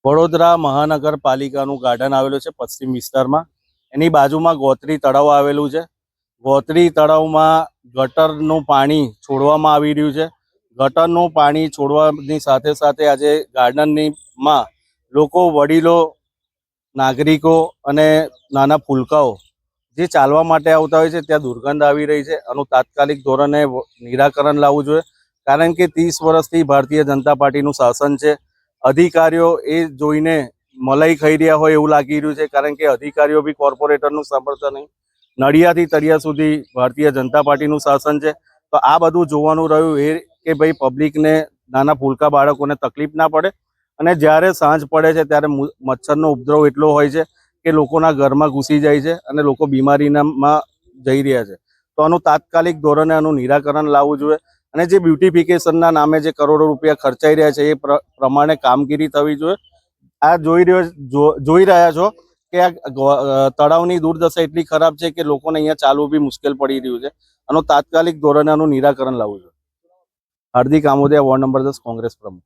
Vadodara મહાનગરપાલિકાનું garden આવેલું છે પશ્ચિમ વિસ્તારમાં. એની બાજુમાં ગોત્રી તળાવ આવેલું છે. ગોત્રી તળાવમાં ગટરનું પાણી છોડવામાં આવી રહ્યું છે. ગટરનું પાણી છોડવાની સાથે સાથે આજે ગાર્ડનમાં લોકો, વડીલો, નાગરિકો અને નાના ફૂલકાઓ જે ચાલવા માટે આવતા હોય છે ત્યાં દુર્ગંધ આવી રહી છે. આનું તાત્કાલિક ધોરણે નિરાકરણ લાવવું જોઈએ, કારણ કે 30 વર્ષથી ભારતીય જનતા પાર્ટીનું શાસન છે. અધિકારીઓ એ જોઈને મલાઈ ખાઈ રહ્યા હોય એવું લાગી રહ્યું છે, કારણ કે અધિકારીઓ બી કોર્પોરેટરનું સાંભળતા નહીં. નડિયાદથી તળિયા સુધી ભારતીય જનતા પાર્ટીનું શાસન છે. તો આ બધું જોવાનું રહ્યું એ કે ભાઈ પબ્લિકને, નાના ફૂલકા બાળકોને તકલીફ ના પડે. અને જ્યારે સાંજ પડે છે ત્યારે મચ્છરનો ઉપદ્રવ એટલો હોય છે કે લોકોના ઘરમાં ઘૂસી જાય છે અને લોકો બીમારીમાં જઈ રહ્યા છે. તો આનું તાત્કાલિક ધોરણે આનું નિરાકરણ લાવવું જોઈએ. અને જે બ્યુટિફિકેશનના નામે જે કરોડો રૂપિયા ખર્ચાઈ રહ્યા છે એ પ્રમાણે કામગીરી થવી જોઈએ. આ જોઈ રહ્યા છો કે આ તળાવની દુર્દશા એટલી ખરાબ છે કે લોકોને અહીંયા ચાલવું બી મુશ્કેલ પડી રહ્યું છે. આનું તાત્કાલિક ધોરણે આનું નિરાકરણ લાવવું જોઈએ. હાર્દિક આમોદિયા, વોર્ડ નંબર 10, કોંગ્રેસ પ્રમુખ.